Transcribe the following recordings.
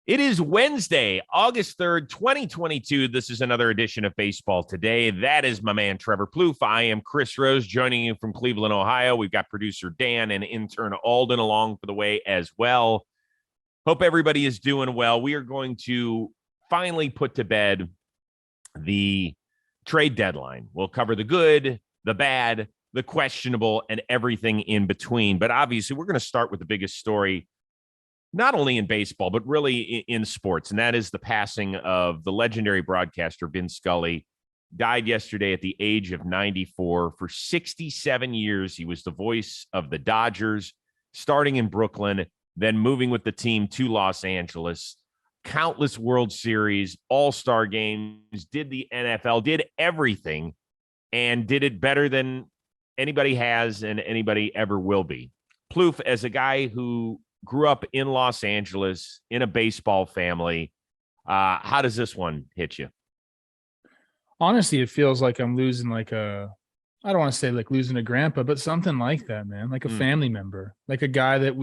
It is Wednesday, August 3rd, 2022. This is another edition of Baseball Today. That is my man, Trevor Plouffe. I am Chris Rose, joining you from Cleveland, Ohio. We've got producer Dan and intern Alden along for the way as well. Hope everybody is doing well. We are going to finally put to bed the trade deadline. We'll cover the good, the bad, the questionable, and everything in between. But obviously, we're going to start with the biggest story, not only in baseball, but really in sports, and that is the passing of the legendary broadcaster Vin Scully. Died yesterday at the age of 94. For 67 years, he was the voice of the Dodgers, starting in Brooklyn, then moving with the team to Los Angeles. Countless World Series, all-star games, did the NFL, did everything, and did it better than anybody has and anybody ever will be. Plouffe, as a guy who grew up in Los Angeles in a baseball family, how does this one hit you? Honestly, it feels like I'm losing I don't want to say like losing a grandpa, but something like that, man, like a family member, like a guy that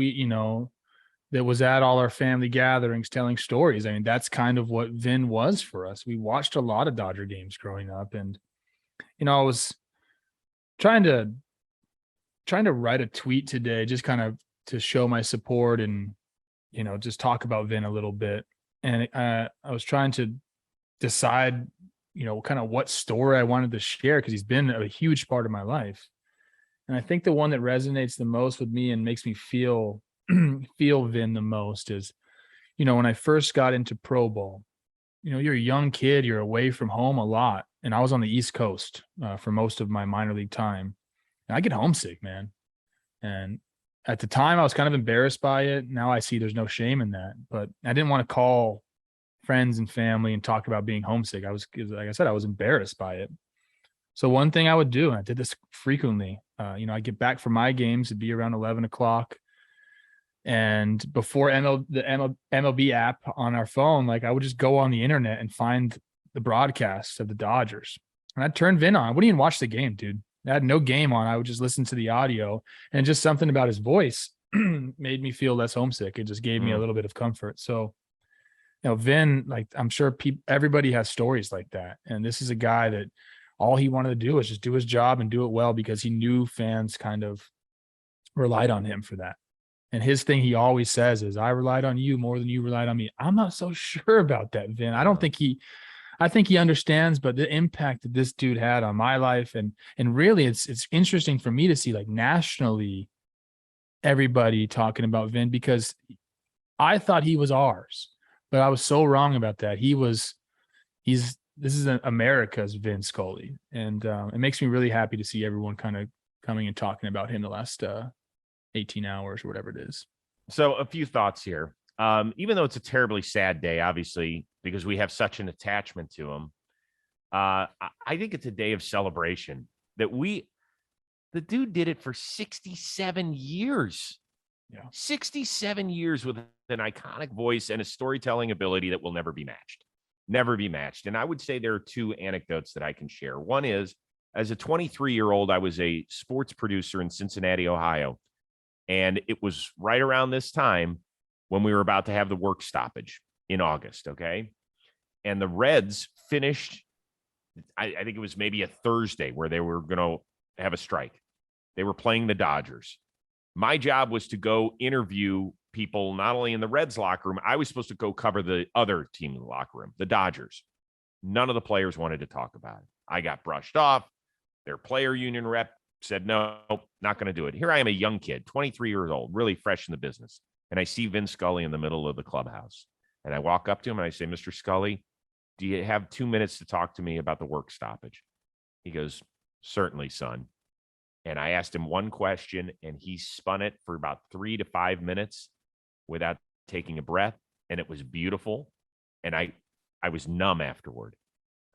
that was at all our family gatherings telling stories. I mean, that's kind of what Vin was for us. We watched a lot of Dodger games growing up, and, I was trying to write a tweet today, just kind of to show my support and, just talk about Vin a little bit. And I was trying to decide, kind of what story I wanted to share, because he's been a huge part of my life. And I think the one that resonates the most with me and makes me feel Vin the most is, when I first got into pro ball, you're a young kid, you're away from home a lot. And I was on the East Coast for most of my minor league time. And I get homesick, man. And at the time, I was kind of embarrassed by it. Now I see there's no shame in that, but I didn't want to call friends and family and talk about being homesick. Like I said, I was embarrassed by it. So one thing I would do, and I did this frequently, I get back from my games, it'd be around 11 o'clock. And before the MLB app on our phone, I would just go on the internet and find the broadcasts of the Dodgers. And I'd turn Vin on. I wouldn't even watch the game, dude. I had no game on. I would just listen to the audio, and just something about his voice made me feel less homesick. It just gave me a little bit of comfort. So, Vin, I'm sure everybody has stories like that. And this is a guy that all he wanted to do was just do his job and do it well, because he knew fans kind of relied on him for that. And his thing he always says is, I relied on you more than you relied on me. I'm not so sure about that, Vin. I think he understands, but the impact that this dude had on my life, and really it's interesting for me to see nationally everybody talking about Vin, because I thought he was ours, but I was so wrong about that. This is America's Vin Scully. And it makes me really happy to see everyone kind of coming and talking about him the last 18 hours or whatever it is. So a few thoughts here. Even though it's a terribly sad day, obviously, because we have such an attachment to him, I think it's a day of celebration that the dude did it for 67 years. Yeah. 67 years with an iconic voice and a storytelling ability that will never be matched. Never be matched. And I would say there are two anecdotes that I can share. One is, as a 23-year-old, I was a sports producer in Cincinnati, Ohio. And it was right around this time when we were about to have the work stoppage in August, okay? And the Reds finished, I think it was maybe a Thursday, where they were going to have a strike. They were playing the Dodgers. My job was to go interview people, not only in the Reds locker room, I was supposed to go cover the other team in the locker room, the Dodgers. None of the players wanted to talk about it. I got brushed off. Their player union rep said, no, not going to do it. Here I am, a young kid, 23 years old, really fresh in the business. And I see Vin Scully in the middle of the clubhouse. And I walk up to him and I say, Mr. Scully, do you have 2 minutes to talk to me about the work stoppage? He goes, certainly, son. And I asked him one question, and he spun it for about 3 to 5 minutes without taking a breath. And it was beautiful. And I was numb afterward.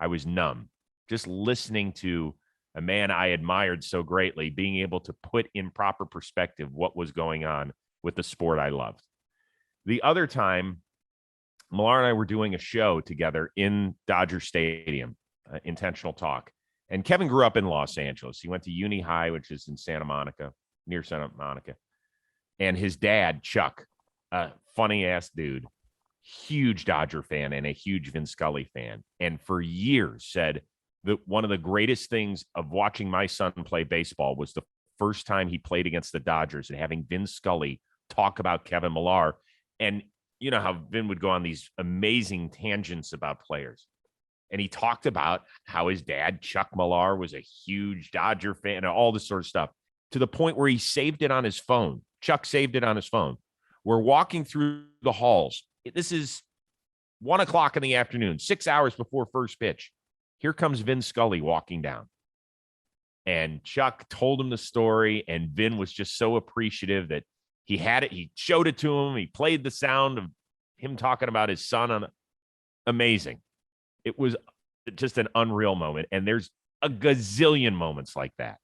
I was numb just listening to a man I admired so greatly being able to put in proper perspective what was going on with the sport I loved. The other time, Millar and I were doing a show together in Dodger Stadium, Intentional Talk. And Kevin grew up in Los Angeles. He went to Uni High, which is in Santa Monica, near Santa Monica. And his dad, Chuck, a funny-ass dude, huge Dodger fan and a huge Vin Scully fan, and for years said that one of the greatest things of watching my son play baseball was the first time he played against the Dodgers and having Vin Scully talk about Kevin Millar. And you know how Vin would go on these amazing tangents about players. And he talked about how his dad, Chuck Millar, was a huge Dodger fan and all this sort of stuff, to the point where he saved it on his phone. Chuck saved it on his phone. We're walking through the halls. This is 1:00 in the afternoon, 6 hours before first pitch. Here comes Vin Scully walking down. And Chuck told him the story, and Vin was just so appreciative that he had it. He showed it to him. He played the sound of him talking about his son. Amazing. It was just an unreal moment. And there's a gazillion moments like that.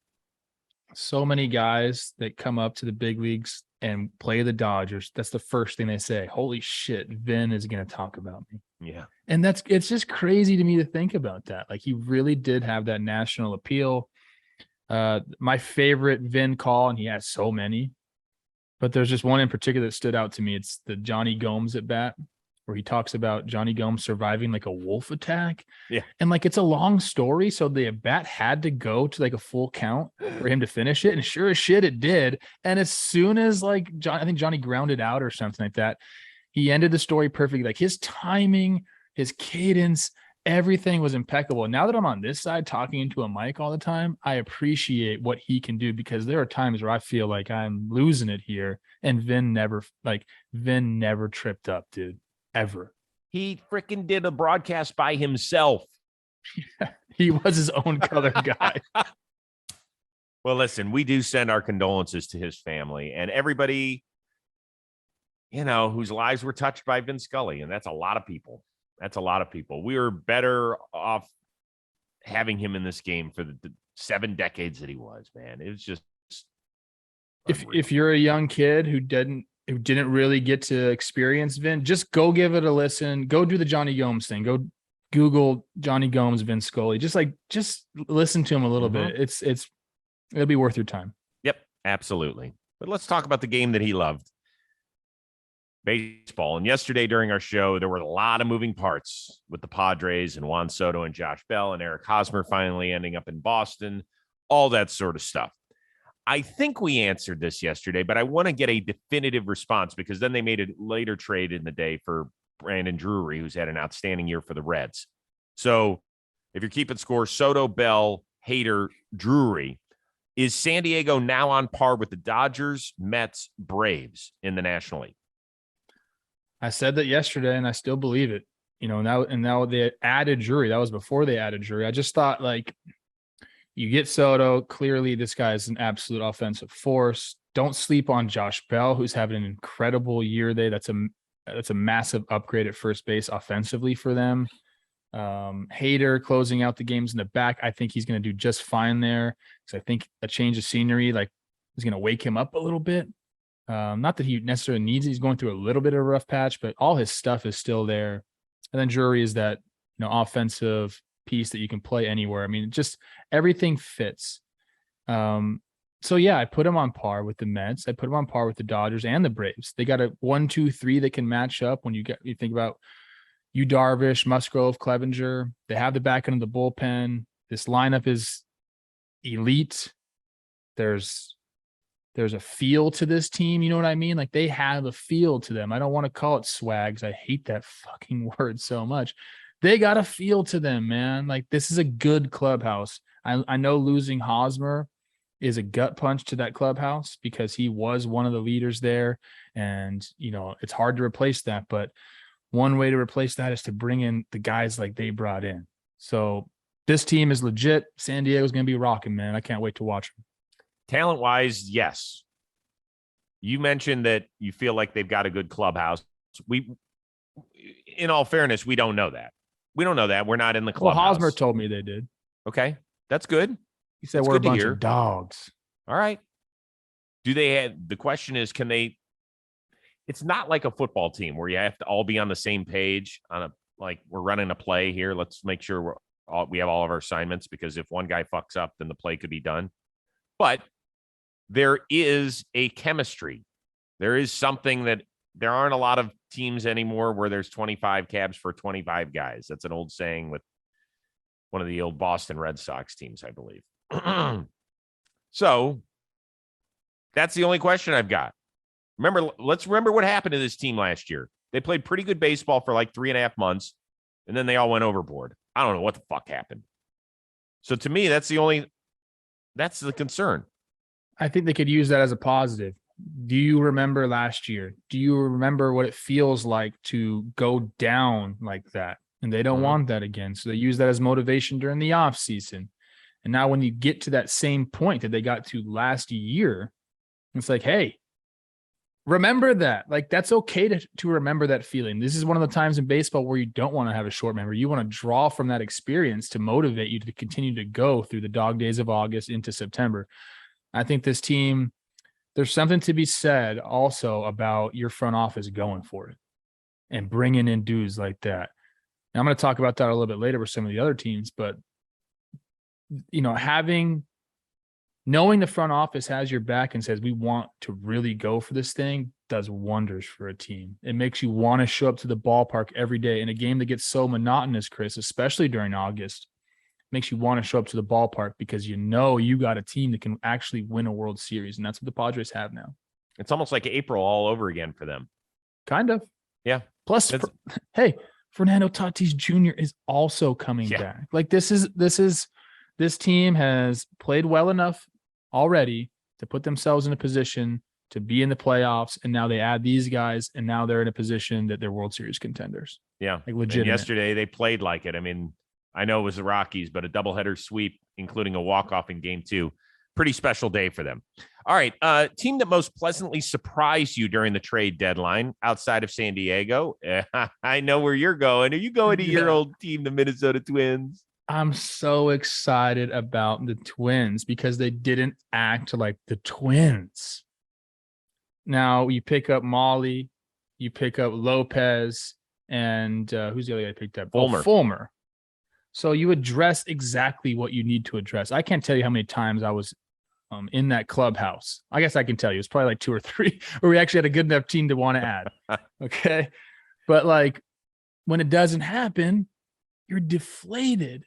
So many guys that come up to the big leagues and play the Dodgers, that's the first thing they say. Holy shit, Vin is going to talk about me. Yeah. And it's just crazy to me to think about that. Like, he really did have that national appeal. My favorite Vin call, and he has so many, but there's just one in particular that stood out to me. It's the Johnny Gomes at bat, where he talks about Johnny Gomes surviving like a wolf attack. Yeah. And like, it's a long story. So the at bat had to go to like a full count for him to finish it. And sure as shit, it did. And as soon as like I think Johnny grounded out or something like that, he ended the story perfectly. Like, his timing, his cadence, everything was impeccable. Now that I'm on this side talking into a mic all the time, I appreciate what he can do, because there are times where I feel like I'm losing it here. And Vin never tripped up, dude. Ever. He freaking did a broadcast by himself. He was his own color guy. Well, listen, we do send our condolences to his family and everybody, you know, whose lives were touched by Vin Scully. And that's a lot of people. That's a lot of people. We were better off having him in this game for the 7 decades that he was, man. It was just if you're a young kid who didn't really get to experience Vin, just go give it a listen. Go do the Johnny Gomes thing. Go Google Johnny Gomes, Vin Scully. Just listen to him a little bit. It'll be worth your time. Yep, absolutely. But let's talk about the game that he loved, baseball. And yesterday during our show, there were a lot of moving parts with the Padres and Juan Soto and Josh Bell and Eric Hosmer finally ending up in Boston, all that sort of stuff. I think we answered this yesterday, but I want to get a definitive response, because then they made a later trade in the day for Brandon Drury, who's had an outstanding year for the Reds. So if you're keeping score, Soto, Bell, Hader, Drury, is San Diego now on par with the Dodgers, Mets, Braves in the National League? I said that yesterday, and I still believe it. You know, now they added Drury. That was before they added Drury. I just thought, like, you get Soto. Clearly, this guy is an absolute offensive force. Don't sleep on Josh Bell, who's having an incredible year there. That's a massive upgrade at first base offensively for them. Hader closing out the games in the back. I think he's going to do just fine there, because I think a change of scenery is going to wake him up a little bit. Not that he necessarily needs it. He's going through a little bit of a rough patch, but all his stuff is still there. And then Drury is that, you know, offensive piece that you can play anywhere. I mean, just everything fits. So yeah, I put him on par with the Mets. I put him on par with the Dodgers and the Braves. They got a 1, 2, 3 that can match up. When you think about Darvish, Musgrove, Clevenger, they have the back end of the bullpen. This lineup is elite. There's a feel to this team. You know what I mean? Like, they have a feel to them. I don't want to call it swags. I hate that fucking word so much. They got a feel to them, man. Like, this is a good clubhouse. I know losing Hosmer is a gut punch to that clubhouse, because he was one of the leaders there. And, you know, it's hard to replace that. But one way to replace that is to bring in the guys like they brought in. So this team is legit. San Diego's going to be rocking, man. I can't wait to watch them. Talent-wise, yes. You mentioned that you feel like they've got a good clubhouse. In all fairness, we don't know that. We don't know that. We're not in the clubhouse. Well, Hosmer told me they did. Okay, that's good. He said we're a bunch of dogs. All right. Do they have, the question is, can they, it's not like a football team where you have to all be on the same page on like, we're running a play here. Let's make sure we have all of our assignments, because if one guy fucks up, then the play could be done. But there is a chemistry. There is something that there aren't a lot of teams anymore where there's 25 cabs for 25 guys. That's an old saying with one of the old Boston Red Sox teams, I believe. So that's the only question I've got. Let's remember what happened to this team last year. They played pretty good baseball for like 3.5 months, and then they all went overboard. I don't know what the fuck happened. So to me, that's the concern. I think they could use that as a positive. Do you remember last year? Do you remember what it feels like to go down like that? And they don't want that again. So they use that as motivation during the off season. And now when you get to that same point that they got to last year, it's like, hey, remember that. Like, that's okay to remember that feeling. This is one of the times in baseball where you don't want to have a short memory. You want to draw from that experience to motivate you to continue to go through the dog days of August into September. I think this team, there's something to be said also about your front office going for it and bringing in dudes like that. Now, I'm going to talk about that a little bit later with some of the other teams, but knowing the front office has your back and says, we want to really go for this thing, does wonders for a team. It makes you want to show up to the ballpark every day in a game that gets so monotonous, Chris, especially during August. Makes you want to show up to the ballpark because you got a team that can actually win a World Series. And that's what the Padres have now. It's almost like April all over again for them. Kind of. Yeah. Plus, hey, Fernando Tatis Jr. is also coming back. Like this team has played well enough already to put themselves in a position to be in the playoffs. And now they add these guys, and now they're in a position that they're World Series contenders. Yeah. Like legitimate. And yesterday they played like it. I mean, I know it was the Rockies, but a doubleheader sweep, including a walk-off in game 2. Pretty special day for them. All right. Team that most pleasantly surprised you during the trade deadline outside of San Diego. I know where you're going. Are you going to your old team, the Minnesota Twins? I'm so excited about the Twins because they didn't act like the Twins. Now you pick up Molly, you pick up Lopez, and who's the other guy I picked up? Fulmer. So you address exactly what you need to address. I can't tell you how many times I was in that clubhouse. I guess I can tell you. It's probably like 2 or 3 where we actually had a good enough team to want to add. Okay. But like when it doesn't happen, you're deflated.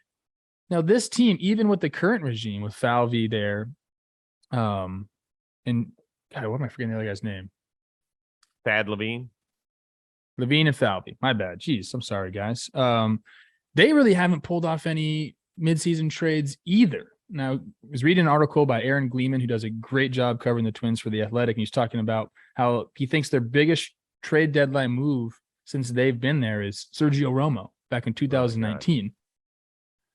Now this team, even with the current regime with Falvey there, and God, what am I forgetting the other guy's name? Thad Levine and Falvey. My bad. Jeez, I'm sorry, guys. They really haven't pulled off any midseason trades either. Now, I was reading an article by Aaron Gleeman, who does a great job covering the Twins for The Athletic, and he's talking about how he thinks their biggest trade deadline move since they've been there is Sergio Romo back in 2019.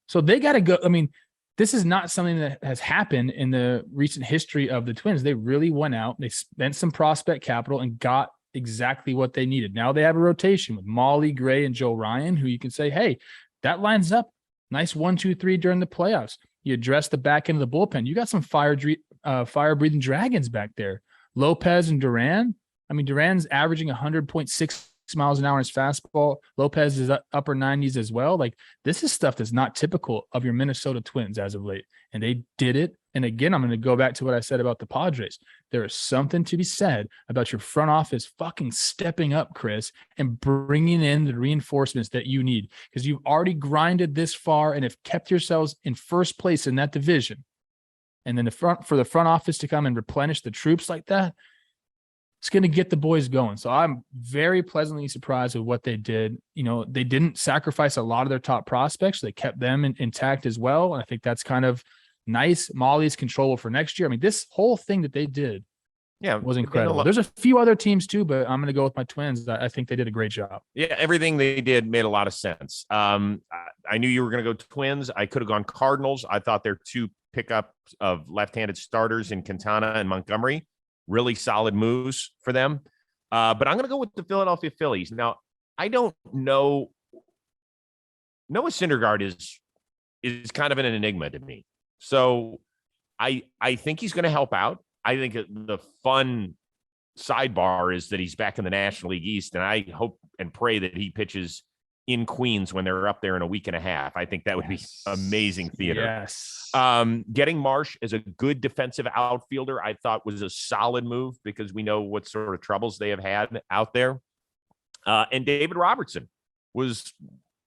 So they got to go. I mean, this is not something that has happened in the recent history of the Twins. They really went out, they spent some prospect capital and got exactly what they needed. Now they have a rotation with Molly, Gray, and Joe Ryan, who you can say, hey, that lines up. Nice 1, 2, 3 during the playoffs. You address the back end of the bullpen. You got some fire-breathing dragons back there. Lopez and Duran. I mean, Duran's averaging 100.6 miles an hour in his fastball. Lopez is upper 90s as well. Like, this is stuff that's not typical of your Minnesota Twins as of late. And they did it. And again, I'm going to go back to what I said about the Padres. There is something to be said about your front office fucking stepping up, Chris, and bringing in the reinforcements that you need, because you've already grinded this far and have kept yourselves in first place in that division. And then for the front office to come and replenish the troops like that, it's going to get the boys going. So I'm very pleasantly surprised with what they did. You know, they didn't sacrifice a lot of their top prospects. They kept them intact as well. And I think that's kind of nice. Molly's controllable for next year. I mean, this whole thing that they did was incredible. There's a few other teams too, but I'm going to go with my Twins. I think they did a great job. Yeah, everything they did made a lot of sense. I knew you were going to go Twins. I could have gone Cardinals. I thought their 2 pickups of left-handed starters in Quintana and Montgomery, really solid moves for them. But I'm going to go with the Philadelphia Phillies. Now, I don't know. Noah Syndergaard is kind of an enigma to me. So I think he's going to help out. I think the fun sidebar is that he's back in the National League East, and I hope and pray that he pitches in Queens when they're up there in a week and a half. I think that would be amazing theater. Yes. Getting Marsh as a good defensive outfielder, I thought was a solid move because we know what sort of troubles they have had out there. And David Robertson was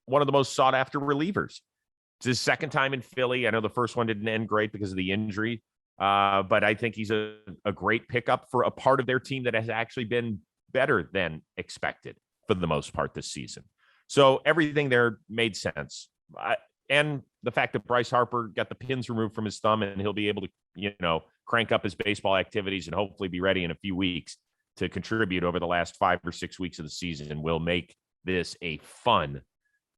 one of the most sought after relievers. It's his second time in Philly. I know the first one didn't end great because of the injury, but I think he's a great pickup for a part of their team that has actually been better than expected for the most part this season. So everything there made sense. And the fact that Bryce Harper got the pins removed from his thumb and he'll be able to, crank up his baseball activities and hopefully be ready in a few weeks to contribute over the last 5 or 6 weeks of the season will make this a fun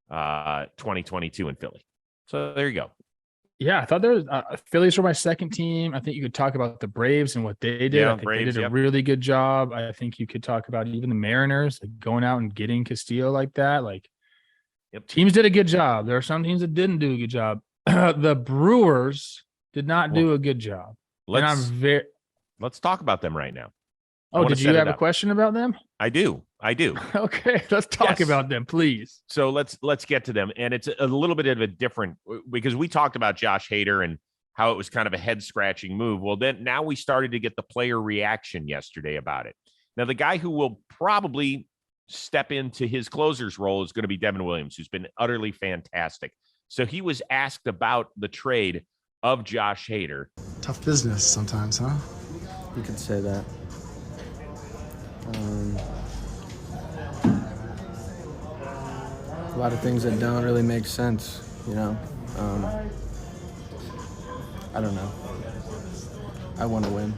2022 in Philly. So there you go. Yeah, I thought there was Phillies were my second team. I think you could talk about the Braves and what they did. Yeah, I think Braves, they did a really good job. I think you could talk about even the Mariners, like going out and getting Castillo like that. Like, teams did a good job. There are some teams that didn't do a good job. The Brewers did not do a good job. Let's talk about them right now. Oh, did you have a question about them? I do. Okay, let's talk about them, please. So let's get to them. And it's a little bit of a different, because we talked about Josh Hader and how it was kind of a head scratching move. Well, then now we started to get the player reaction yesterday about it. Now, the guy who will probably step into his closer's role is going to be Devin Williams, who's been utterly fantastic. So he was asked about the trade of Josh Hader. Tough business sometimes, huh? You could say that. A lot of things that don't really make sense, I don't know. I want to win.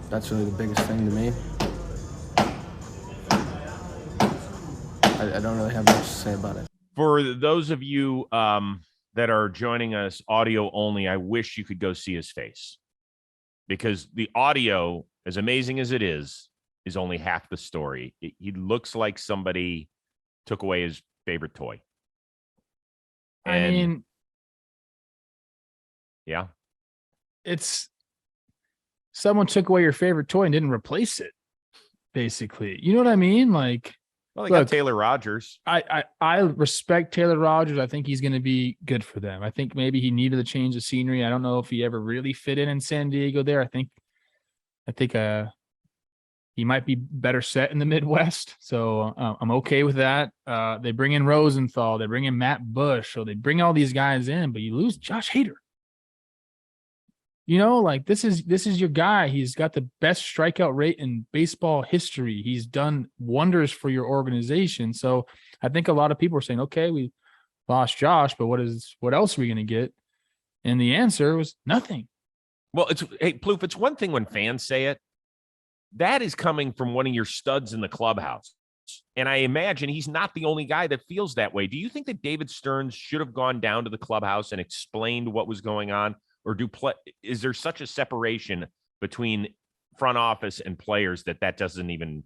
That's really the biggest thing to me. I don't really have much to say about it. For those of you that are joining us audio only, I wish you could go see his face, because the audio, as amazing as it is only half the story. He looks like somebody took away his favorite toy. Yeah. It's someone took away your favorite toy and didn't replace it, basically. You know what I mean? Like, well, they got Taylor Rogers. I respect Taylor Rogers. I think he's going to be good for them. I think maybe he needed a change of scenery. I don't know if he ever really fit in San Diego there. I think he might be better set in the Midwest. So I'm okay with that. They bring in Rosenthal. They bring in Matt Bush. So they bring all these guys in, but you lose Josh Hader. Like this is your guy. He's got the best strikeout rate in baseball history. He's done wonders for your organization. So I think a lot of people are saying, okay, we lost Josh, but what else are we going to get? And the answer was nothing. Well, Plouffe, it's one thing when fans say it. That is coming from one of your studs in the clubhouse. And I imagine he's not the only guy that feels that way. Do you think that David Stearns should have gone down to the clubhouse and explained what was going on? Or is there such a separation between front office and players that doesn't even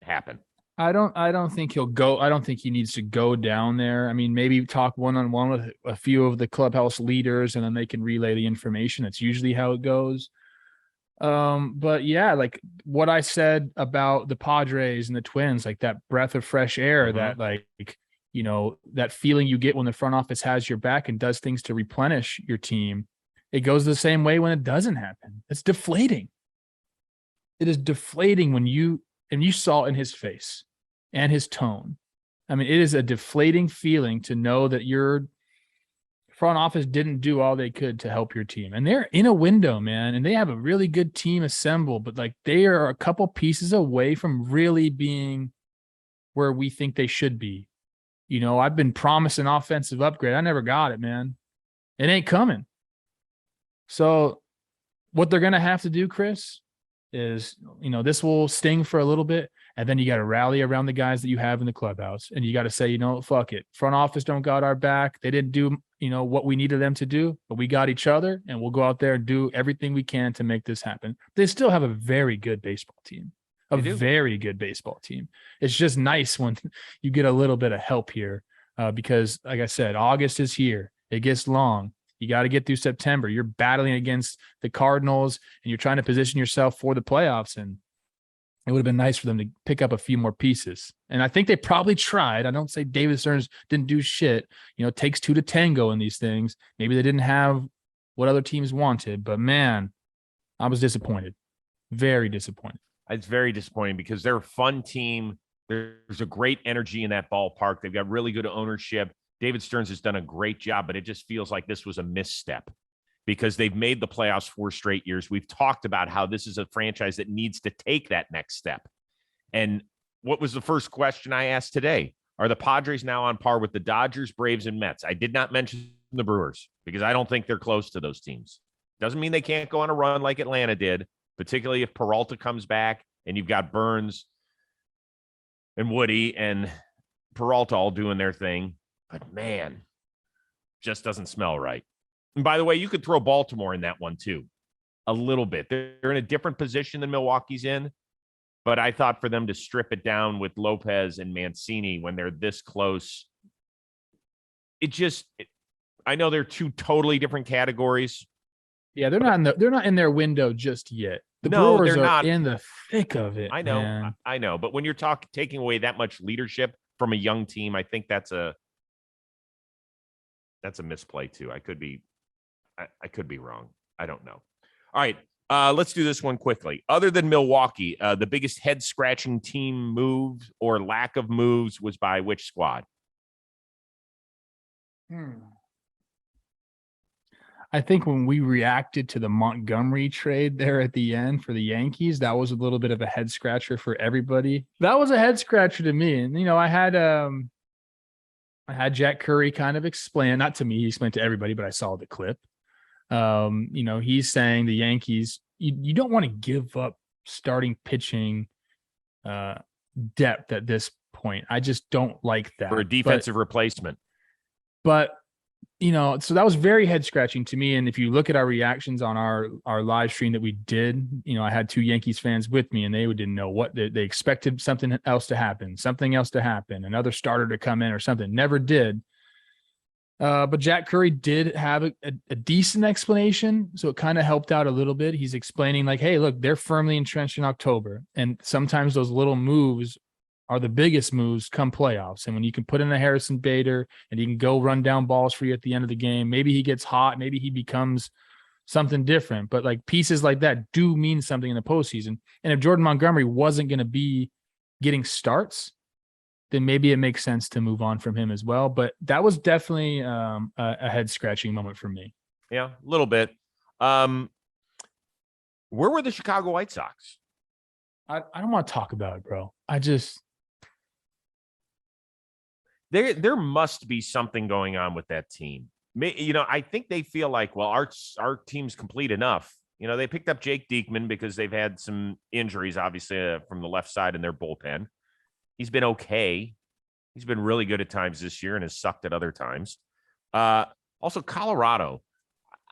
happen? I don't think he'll go. I don't think he needs to go down there. I mean, maybe talk one-on-one with a few of the clubhouse leaders, and then they can relay the information. That's usually how it goes. But yeah, like what I said about the Padres and the Twins, like that breath of fresh air, that that feeling you get when the front office has your back and does things to replenish your team. It goes the same way when it doesn't happen. It's deflating. It is deflating when you saw it in his face and his tone. I mean, it is a deflating feeling to know that your front office didn't do all they could to help your team. And they're in a window, man, and they have a really good team assembled, but like they are a couple pieces away from really being where we think they should be. I've been promised an offensive upgrade. I never got it, man. It ain't coming. So what they're going to have to do, Chris, is, this will sting for a little bit, and then you got to rally around the guys that you have in the clubhouse, and you got to say, fuck it. Front office don't got our back. They didn't do, what we needed them to do, but we got each other, and we'll go out there and do everything we can to make this happen. They still have a very good baseball team, very good baseball team. It's just nice when you get a little bit of help here, because like I said, August is here. It gets long. You got to get through September. You're battling against the Cardinals, and you're trying to position yourself for the playoffs. And it would have been nice for them to pick up a few more pieces. And I think they probably tried. I don't say David Stearns didn't do shit. It takes two to tango in these things. Maybe they didn't have what other teams wanted, but man, I was disappointed. Very disappointed. It's very disappointing because they're a fun team. There's a great energy in that ballpark. They've got really good ownership. David Stearns has done a great job, but it just feels like this was a misstep because they've made the playoffs 4 straight years. We've talked about how this is a franchise that needs to take that next step. And what was the first question I asked today? Are the Padres now on par with the Dodgers, Braves, and Mets? I did not mention the Brewers because I don't think they're close to those teams. Doesn't mean they can't go on a run like Atlanta did, particularly if Peralta comes back and you've got Burns and Woody and Peralta all doing their thing. But man, just doesn't smell right. And by the way, you could throw Baltimore in that one too, a little bit. They're in a different position than Milwaukee's in, but I thought for them to strip it down with Lopez and Mancini when they're this close, I know they're 2 totally different categories. Yeah, they're not in their window just yet. The Brewers are not in the thick of it. I know, man. I know. But when you're taking away that much leadership from a young team, I think that's a misplay too. I could be wrong. I don't know. All right, let's do this one quickly. Other than Milwaukee, the biggest head scratching team move or lack of moves was by which squad? I think when we reacted to the Montgomery trade there at the end for the Yankees, that was a little bit of a head scratcher for everybody. That was a head scratcher to me. And, I had Jack Curry kind of explain, not to me, he explained to everybody, but I saw the clip. He's saying the Yankees, you don't want to give up starting pitching depth at this point. I just don't like that. For a defensive replacement. But so that was very head scratching to me. And if you look at our reactions on our live stream that we did, I had 2 Yankees fans with me and they didn't know what they expected something else to happen, another starter to come in or something. Never did. But Jack Curry did have a decent explanation. So it kind of helped out a little bit. He's explaining like, hey, look, they're firmly entrenched in October. And sometimes those little moves are the biggest moves come playoffs. And when you can put in a Harrison Bader and he can go run down balls for you at the end of the game, maybe he gets hot, maybe he becomes something different. But like pieces like that do mean something in the postseason. And if Jordan Montgomery wasn't going to be getting starts, then maybe it makes sense to move on from him as well. But that was definitely a head scratching moment for me. Yeah, a little bit. Where were the Chicago White Sox? I don't want to talk about it, bro. There must be something going on with that team. I think they feel like, well, our team's complete enough. They picked up Jake Diekman because they've had some injuries, obviously, from the left side in their bullpen. He's been okay. He's been really good at times this year and has sucked at other times. Also, Colorado,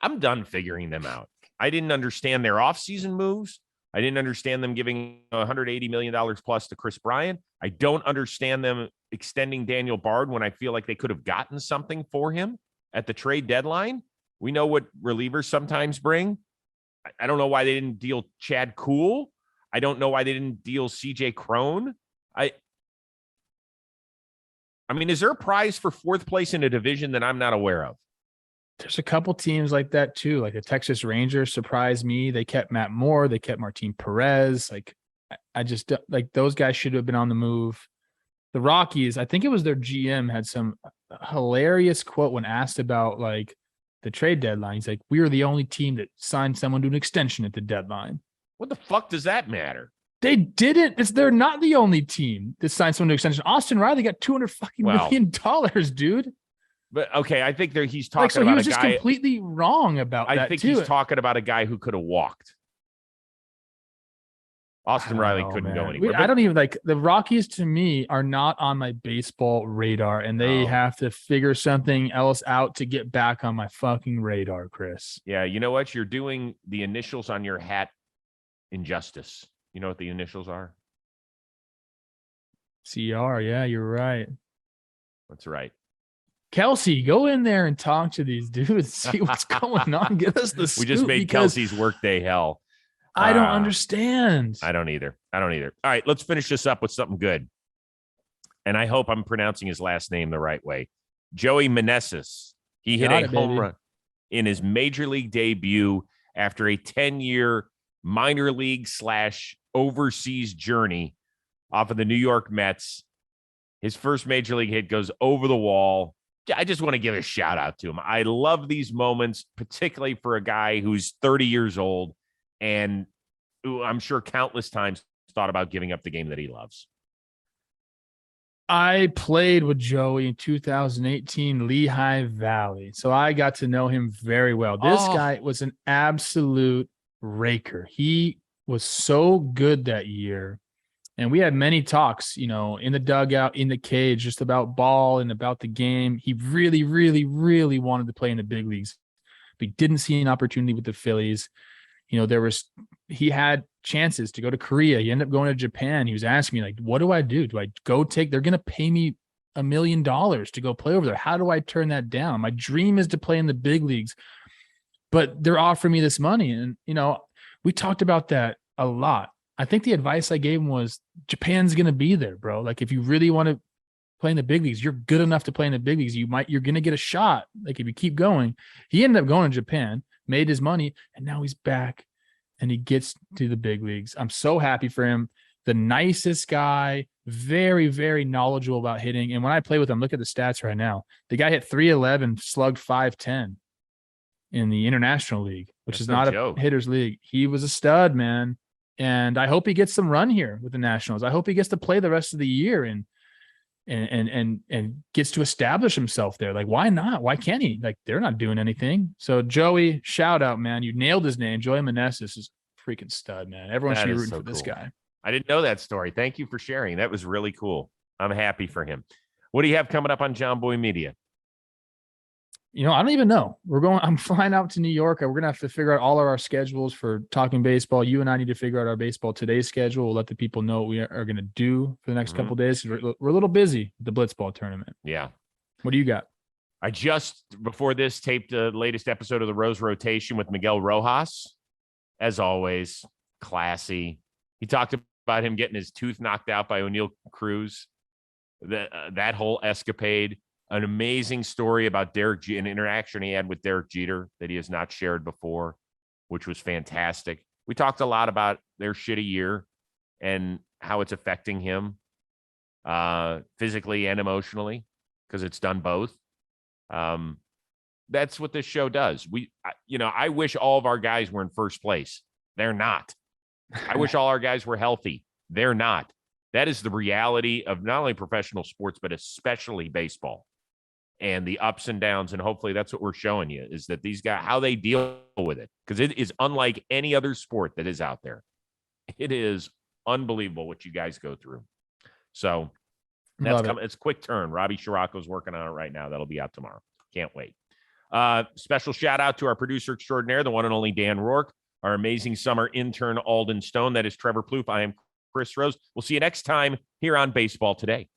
I'm done figuring them out. I didn't understand their offseason moves. I didn't understand them giving $180 million plus to Chris Bryant. I don't understand them extending Daniel Bard when I feel like they could have gotten something for him at the trade deadline. We know what relievers sometimes bring. I don't know why they didn't deal Chad Kuhl. I don't know why they didn't deal CJ Cron. I mean, is there a prize for 4th place in a division that I'm not aware of? There's a couple teams like that too. Like the Texas Rangers surprised me. They kept Matt Moore. They kept Martin Perez. Like I just like those guys should have been on the move. The Rockies, I think it was their GM had some hilarious quote when asked about like the trade deadline. He's like, we were the only team that signed someone to an extension at the deadline. What the fuck does that matter? They didn't. They're not the only team that signed someone to extension. Austin Riley got $200 million, dude. But okay, I think he's talking so about he was a just guy completely wrong about that. I think he's talking about a guy who could have walked. Austin Riley couldn't go anywhere. I don't even like the Rockies to me are not on my baseball radar, and they have to figure something else out to get back on my fucking radar, Chris. Yeah, you know what? You're doing the initials on your hat injustice. You know what the initials are? CR. Yeah, you're right. That's right. Kelsey, go in there and talk to these dudes. See what's going on. Get us the scoop. We just made Kelsey's workday hell. I don't understand. I don't either. All right, let's finish this up with something good. And I hope I'm pronouncing his last name the right way. Joey Meneses. He hit a home run in his major league debut after a 10-year minor league / overseas journey off of the New York Mets. His first major league hit goes over the wall. I just want to give a shout out to him. I love these moments, particularly for a guy who's 30 years old and who I'm sure countless times thought about giving up the game that he loves. I played with Joey in 2018 Lehigh Valley, so I got to know him very well. This guy was an absolute raker. He was so good that year. And we had many talks, in the dugout, in the cage, just about ball and about the game. He really, really, really wanted to play in the big leagues, but he didn't see an opportunity with the Phillies. He had chances to go to Korea. He ended up going to Japan. He was asking me, like, what do I do? Do I go they're going to pay me $1 million to go play over there. How do I turn that down? My dream is to play in the big leagues, but they're offering me this money. And, we talked about that a lot. I think the advice I gave him was Japan's going to be there, bro. Like, if you really want to play in the big leagues, you're good enough to play in the big leagues. You're going to get a shot. Like, if you keep going. He ended up going to Japan, made his money, and now he's back and he gets to the big leagues. I'm so happy for him. The nicest guy, very, very knowledgeable about hitting. And when I play with him, look at the stats right now. The guy hit 311, slugged 510 in the International League, which is not a hitter's league. He was a stud, man. And I hope he gets some run here with the Nationals. I hope he gets to play the rest of the year and gets to establish himself there. Like, why not? Why can't he? Like, they're not doing anything. So Joey, shout out, man. You nailed his name. Joey Meneses is freaking stud, man. Everyone should be rooting for this guy. I didn't know that story. Thank you for sharing. That was really cool. I'm happy for him. What do you have coming up on John Boy Media? I don't even know. I'm flying out to New York. We're going to have to figure out all of our schedules for talking baseball. You and I need to figure out our baseball today schedule. We'll let the people know what we are going to do for the next couple of days. We're a little busy with the Blitzball tournament. Yeah. What do you got? I just, before this, taped the latest episode of the Rose Rotation with Miguel Rojas. As always, classy. He talked about him getting his tooth knocked out by O'Neal Cruz. That whole escapade. An amazing story about Derek Jeter, an interaction he had with Derek Jeter that he has not shared before, which was fantastic. We talked a lot about their shitty year and how it's affecting him physically and emotionally, because it's done both. That's what this show does. I wish all of our guys were in first place. They're not. I wish all our guys were healthy. They're not. That is the reality of not only professional sports, but especially baseball. And the ups and downs, and hopefully that's what we're showing you, is that these guys, how they deal with it, because it is unlike any other sport that is out there. It is unbelievable what you guys go through. So that's coming. It's a quick turn. Robbie Scirocco's working on it right now. That'll be out tomorrow. Can't wait. Special shout out to our producer extraordinaire, the one and only Dan Rourke, our amazing summer intern, Alden Stone. That is Trevor Plouffe. I am Chris Rose. We'll see you next time here on Baseball Today.